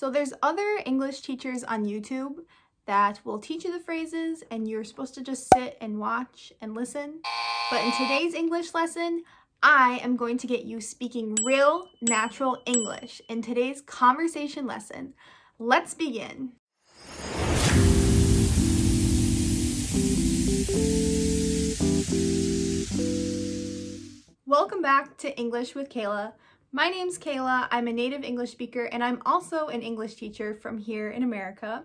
So there's other English teachers on YouTube that will teach you the phrases and you're supposed to just sit and watch and listen. But in today's English lesson, I am going to get you speaking real, natural English in today's conversation lesson. Let's begin. Welcome back to English with Kayla. My name's Kayla. I'm a native English speaker and I'm also an English teacher from here in America.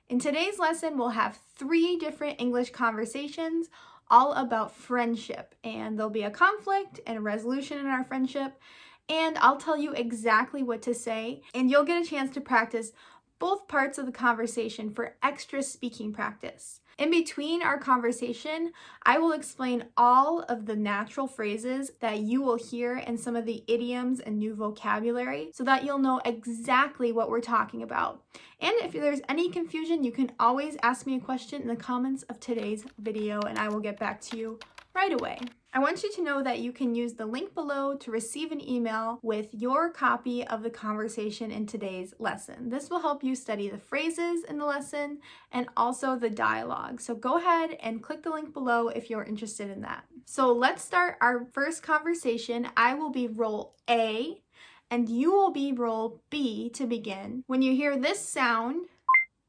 In today's lesson, we'll have 3 different English conversations all about friendship, and there'll be a conflict and a resolution in our friendship, and I'll tell you exactly what to say, and you'll get a chance to practice both parts of the conversation for extra speaking practice. In between our conversation, I will explain all of the natural phrases that you will hear and some of the idioms and new vocabulary so that you'll know exactly what we're talking about. And if there's any confusion, you can always ask me a question in the comments of today's video and I will get back to you right away. I want you to know that you can use the link below to receive an email with your copy of the conversation in today's lesson. This will help you study the phrases in the lesson and also the dialogue. So go ahead and click the link below if you're interested in that. So let's start our first conversation. I will be role A and you will be role B to begin. When you hear this sound,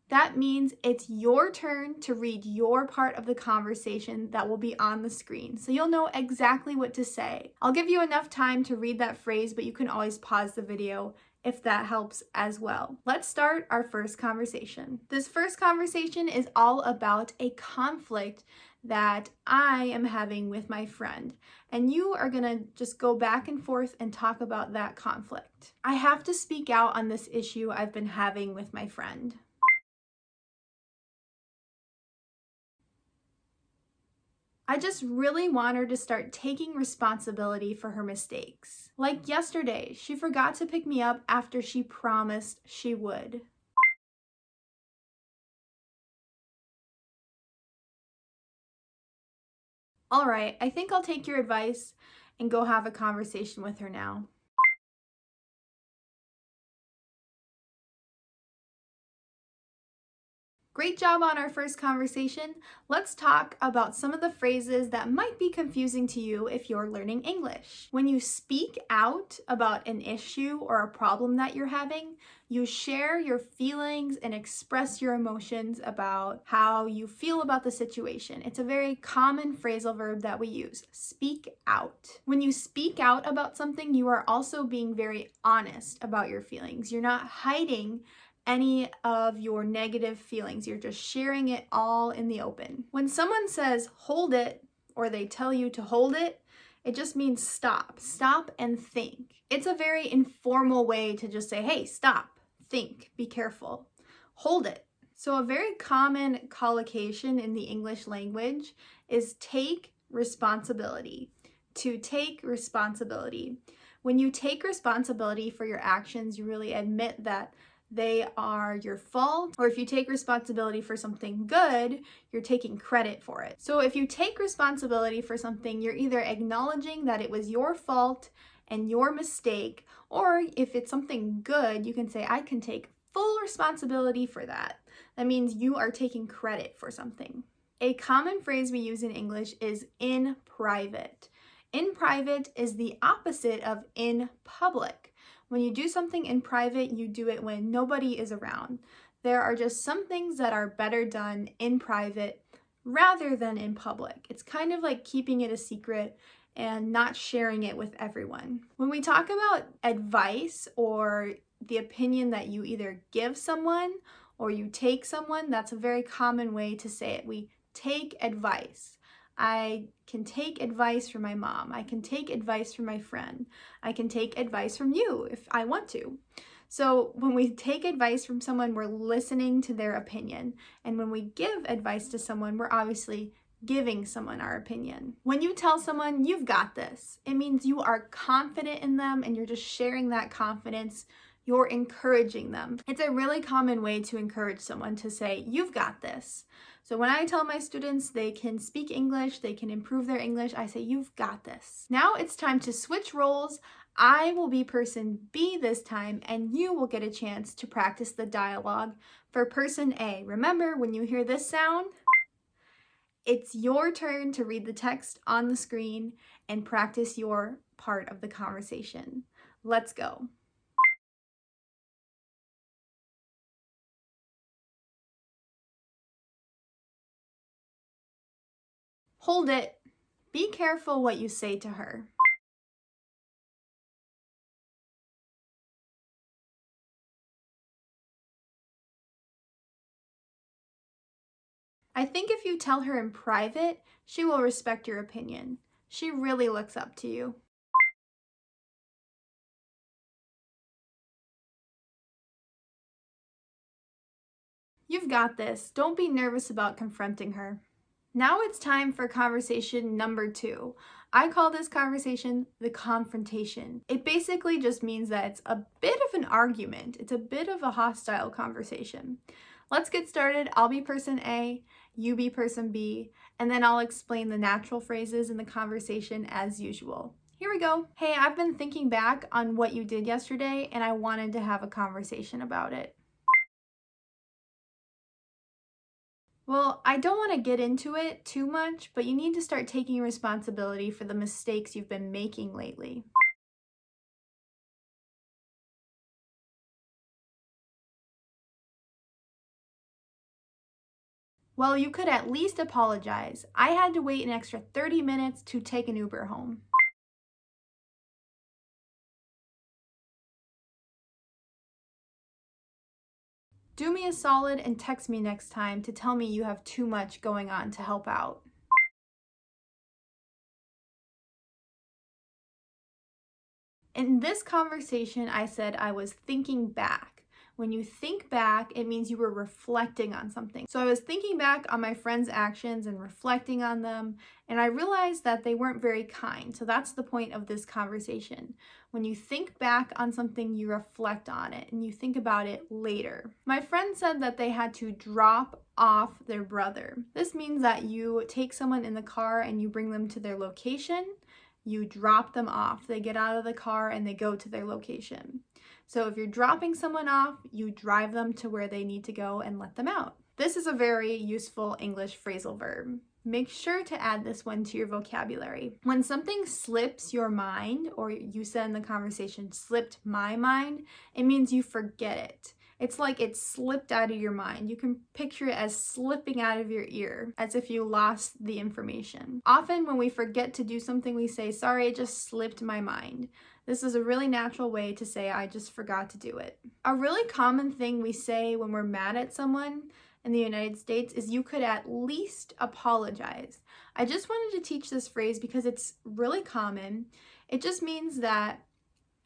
that means it's your turn to read your part of the conversation that will be on the screen. So you'll know exactly what to say. I'll give you enough time to read that phrase, but you can always pause the video if that helps as well. Let's start our first conversation. This first conversation is all about a conflict that I am having with my friend. And you are gonna just go back and forth and talk about that conflict. I have to speak out on this issue I've been having with my friend. I just really want her to start taking responsibility for her mistakes. Like yesterday, she forgot to pick me up after she promised she would. All right, I think I'll take your advice and go have a conversation with her now. Great job on our first conversation. Let's talk about some of the phrases that might be confusing to you if you're learning English. When you speak out about an issue or a problem that you're having, you share your feelings and express your emotions about how you feel about the situation. It's a very common phrasal verb that we use, speak out. When you speak out about something, you are also being very honest about your feelings. You're not hiding any of your negative feelings. You're just sharing it all in the open. When someone says hold it, or they tell you to hold it, it just means stop. Stop and think. It's a very informal way to just say, hey, stop, think, be careful, hold it. So a very common collocation in the English language is take responsibility. To take responsibility. When you take responsibility for your actions, you really admit that they are your fault, or if you take responsibility for something good, you're taking credit for it. So if you take responsibility for something, you're either acknowledging that it was your fault and your mistake, or if it's something good, you can say, I can take full responsibility for that. That means you are taking credit for something. A common phrase we use in English is in private. In private is the opposite of in public. When you do something in private, you do it when nobody is around. There are just some things that are better done in private rather than in public. It's kind of like keeping it a secret and not sharing it with everyone. When we talk about advice or the opinion that you either give someone or you take someone, that's a very common way to say it. We take advice. I can take advice from my mom. I can take advice from my friend. I can take advice from you if I want to. So when we take advice from someone, we're listening to their opinion. And when we give advice to someone, we're obviously giving someone our opinion. When you tell someone you've got this, it means you are confident in them and you're just sharing that confidence. You're encouraging them. It's a really common way to encourage someone to say, you've got this. So when I tell my students they can speak English, they can improve their English, I say, you've got this. Now it's time to switch roles. I will be person B this time, and you will get a chance to practice the dialogue for person A. Remember, when you hear this sound, it's your turn to read the text on the screen and practice your part of the conversation. Let's go. Hold it. Be careful what you say to her. I think if you tell her in private, she will respect your opinion. She really looks up to you. You've got this. Don't be nervous about confronting her. Now it's time for conversation number 2. I call this conversation the confrontation. It basically just means that it's a bit of an argument. It's a bit of a hostile conversation. Let's get started. I'll be person A, you be person B, and then I'll explain the natural phrases in the conversation as usual. Here we go. Hey, I've been thinking back on what you did yesterday, and I wanted to have a conversation about it. Well, I don't want to get into it too much, but you need to start taking responsibility for the mistakes you've been making lately. Well, you could at least apologize. I had to wait an extra 30 minutes to take an Uber home. Do me a solid and text me next time to tell me you have too much going on to help out. In this conversation, I said I was thinking back. When you think back, it means you were reflecting on something. So I was thinking back on my friend's actions and reflecting on them, and I realized that they weren't very kind. So that's the point of this conversation. When you think back on something, you reflect on it and you think about it later. My friend said that they had to drop off their brother. This means that you take someone in the car and you bring them to their location. You drop them off. They get out of the car and they go to their location. So if you're dropping someone off, you drive them to where they need to go and let them out. This is a very useful English phrasal verb. Make sure to add this one to your vocabulary. When something slips your mind, or you said in the conversation, slipped my mind, it means you forget it. It's like it slipped out of your mind. You can picture it as slipping out of your ear, as if you lost the information. Often when we forget to do something, we say, sorry, it just slipped my mind. This is a really natural way to say, I just forgot to do it. A really common thing we say when we're mad at someone in the United States is you could at least apologize. I just wanted to teach this phrase because it's really common. It just means that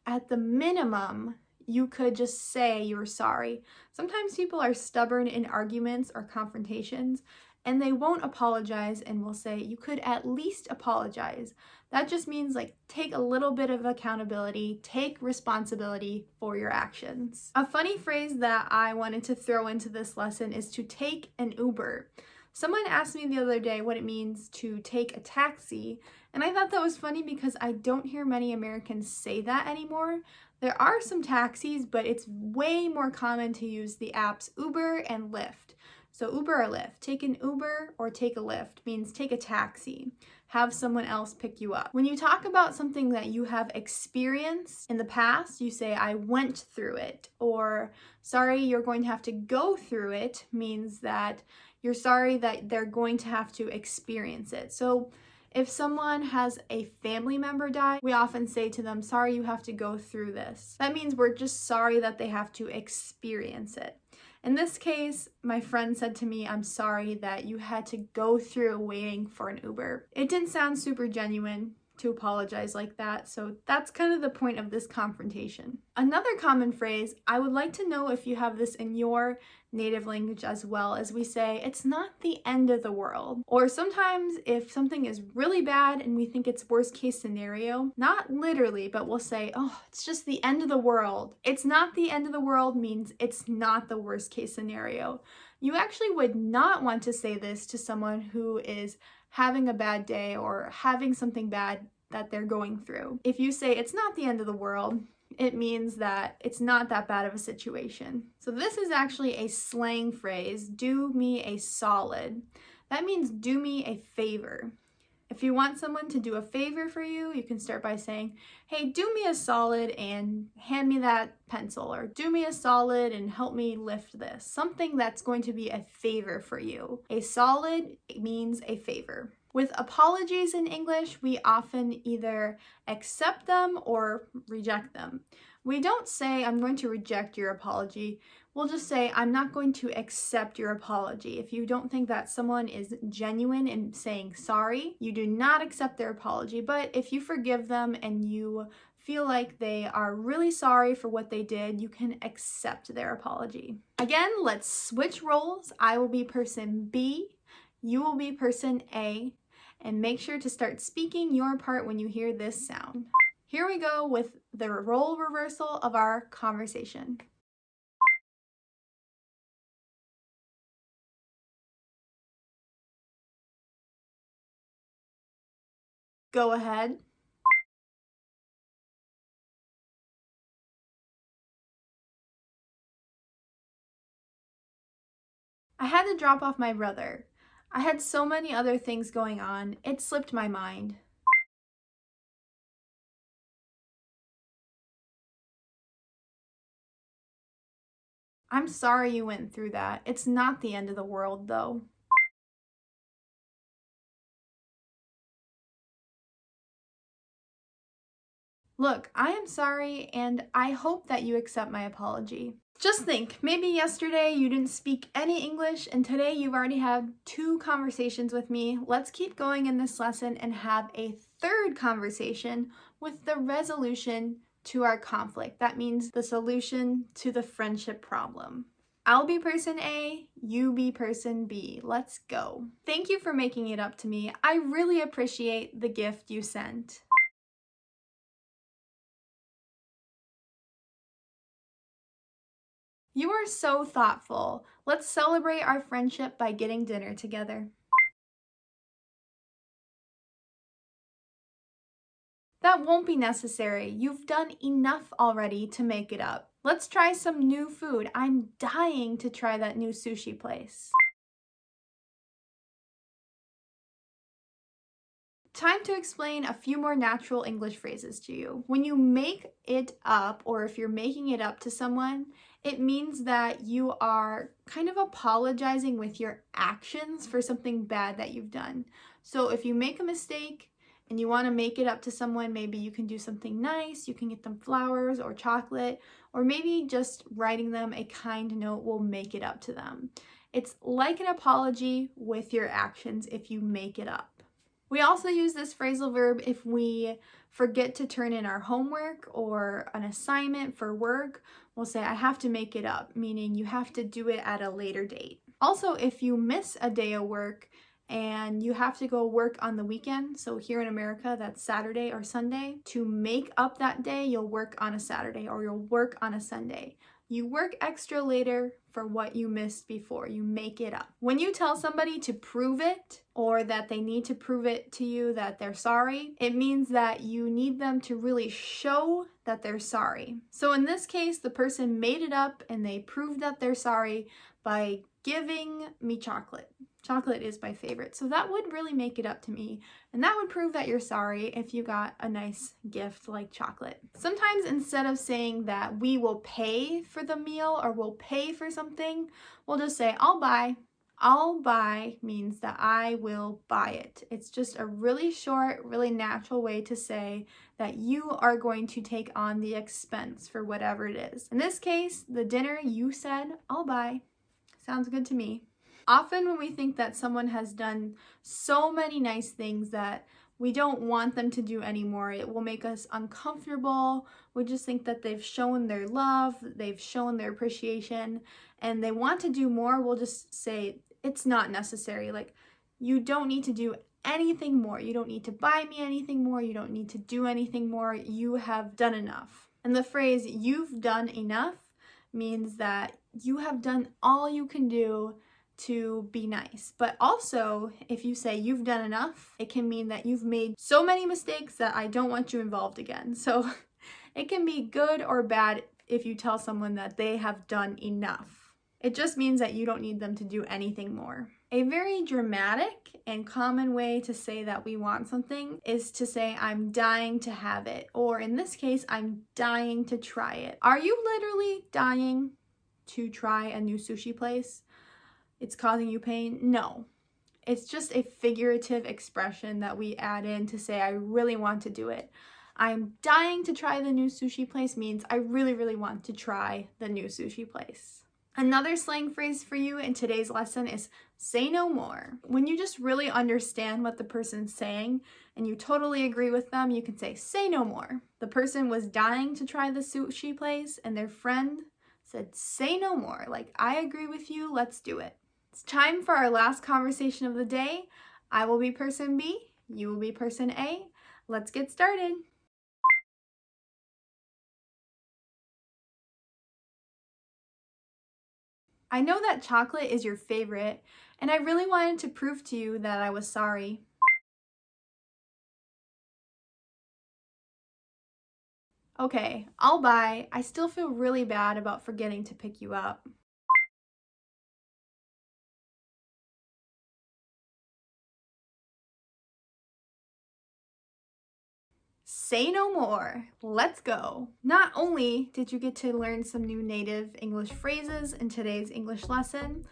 at the minimum, you could just say you were sorry. Sometimes people are stubborn in arguments or confrontations and they won't apologize and will say you could at least apologize. That just means like take a little bit of accountability, take responsibility for your actions. A funny phrase that I wanted to throw into this lesson is to take an Uber. Someone asked me the other day what it means to take a taxi, and I thought that was funny because I don't hear many Americans say that anymore. There are some taxis, but it's way more common to use the apps Uber and Lyft. So Uber or Lyft. Take an Uber or take a Lyft means take a taxi. Have someone else pick you up. When you talk about something that you have experienced in the past, you say, I went through it. Or, sorry, you're going to have to go through it means that you're sorry that they're going to have to experience it. So if someone has a family member die, we often say to them, sorry you have to go through this. That means we're just sorry that they have to experience it. In this case, my friend said to me, I'm sorry that you had to go through waiting for an Uber. It didn't sound super genuine to apologize like that, so that's kind of the point of this confrontation. Another common phrase, I would like to know if you have this in your native language as well, as we say, it's not the end of the world. Or sometimes if something is really bad and we think it's worst case scenario, not literally, but we'll say, oh, it's just the end of the world. It's not the end of the world means it's not the worst case scenario. You actually would not want to say this to someone who is having a bad day or having something bad that they're going through. If you say it's not the end of the world, it means that it's not that bad of a situation. So this is actually a slang phrase, do me a solid. That means do me a favor. If you want someone to do a favor for you, you can start by saying, hey, do me a solid and hand me that pencil, or do me a solid and help me lift this. Something that's going to be a favor for you. A solid means a favor. With apologies in English, we often either accept them or reject them. We don't say, I'm going to reject your apology. We'll just say, I'm not going to accept your apology. If you don't think that someone is genuine in saying sorry, you do not accept their apology. But if you forgive them and you feel like they are really sorry for what they did, you can accept their apology. Again, let's switch roles. I will be person B, you will be person A, and make sure to start speaking your part when you hear this sound. Here we go with the role reversal of our conversation. Go ahead. I had to drop off my brother. I had so many other things going on, it slipped my mind. I'm sorry you went through that. It's not the end of the world, though. Look, I am sorry, and I hope that you accept my apology. Just think, maybe yesterday you didn't speak any English, and today you've already had 2 conversations with me. Let's keep going in this lesson and have a 3rd conversation with the resolution to our conflict. That means the solution to the friendship problem. I'll be person A, you be person B. Let's go. Thank you for making it up to me. I really appreciate the gift you sent. You are so thoughtful. Let's celebrate our friendship by getting dinner together. That won't be necessary. You've done enough already to make it up. Let's try some new food. I'm dying to try that new sushi place. Time to explain a few more natural English phrases to you. When you make it up, or if you're making it up to someone, it means that you are kind of apologizing with your actions for something bad that you've done. So if you make a mistake and you want to make it up to someone, maybe you can do something nice, you can get them flowers or chocolate, or maybe just writing them a kind note will make it up to them. It's like an apology with your actions if you make it up. We also use this phrasal verb if we forget to turn in our homework or an assignment for work. We'll say, I have to make it up, meaning you have to do it at a later date. Also, if you miss a day of work and you have to go work on the weekend, so here in America, that's Saturday or Sunday, to make up that day, you'll work on a Saturday or you'll work on a Sunday. You work extra later for what you missed before. You make it up. When you tell somebody to prove it, or that they need to prove it to you that they're sorry, it means that you need them to really show that they're sorry. So in this case, the person made it up and they proved that they're sorry by giving me chocolate. Chocolate is my favorite, so that would really make it up to me, and that would prove that you're sorry if you got a nice gift like chocolate. Sometimes instead of saying that we will pay for the meal or we'll pay for something, we'll just say, I'll buy. I'll buy means that I will buy it. It's just a really short, really natural way to say that you are going to take on the expense for whatever it is. In this case, the dinner, you said, I'll buy. Sounds good to me. Often when we think that someone has done so many nice things that we don't want them to do anymore, it will make us uncomfortable. We just think that they've shown their love, they've shown their appreciation, and they want to do more. We'll just say, it's not necessary. Like, you don't need to do anything more. You don't need to buy me anything more. You don't need to do anything more. You have done enough. And the phrase, you've done enough, means that you have done all you can do to be nice. But also, if you say you've done enough, it can mean that you've made so many mistakes that I don't want you involved again. So it can be good or bad if you tell someone that they have done enough. It just means that you don't need them to do anything more. A very dramatic and common way to say that we want something is to say, I'm dying to have it. Or in this case, I'm dying to try it. Are you literally dying to try a new sushi place? It's causing you pain? No. It's just a figurative expression that we add in to say, I really want to do it. I'm dying to try the new sushi place means I really, really want to try the new sushi place. Another slang phrase for you in today's lesson is say no more. When you just really understand what the person's saying and you totally agree with them, you can say no more. The person was dying to try the sushi place and their friend said, say no more. Like, I agree with you, let's do it. It's time for our last conversation of the day. I will be person B, you will be person A. Let's get started. I know that chocolate is your favorite, and I really wanted to prove to you that I was sorry. Okay, I'll buy. I still feel really bad about forgetting to pick you up. Say no more. Let's go. Not only did you get to learn some new native English phrases in today's English lesson,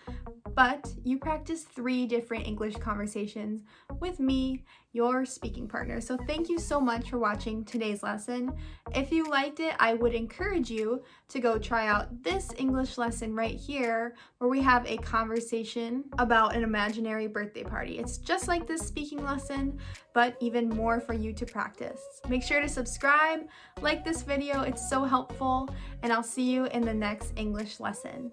but you practiced 3 different English conversations with me, your speaking partner. So thank you so much for watching today's lesson. If you liked it, I would encourage you to go try out this English lesson right here, where we have a conversation about an imaginary birthday party. It's just like this speaking lesson, but even more for you to practice. Make sure to subscribe, like this video, it's so helpful, and I'll see you in the next English lesson.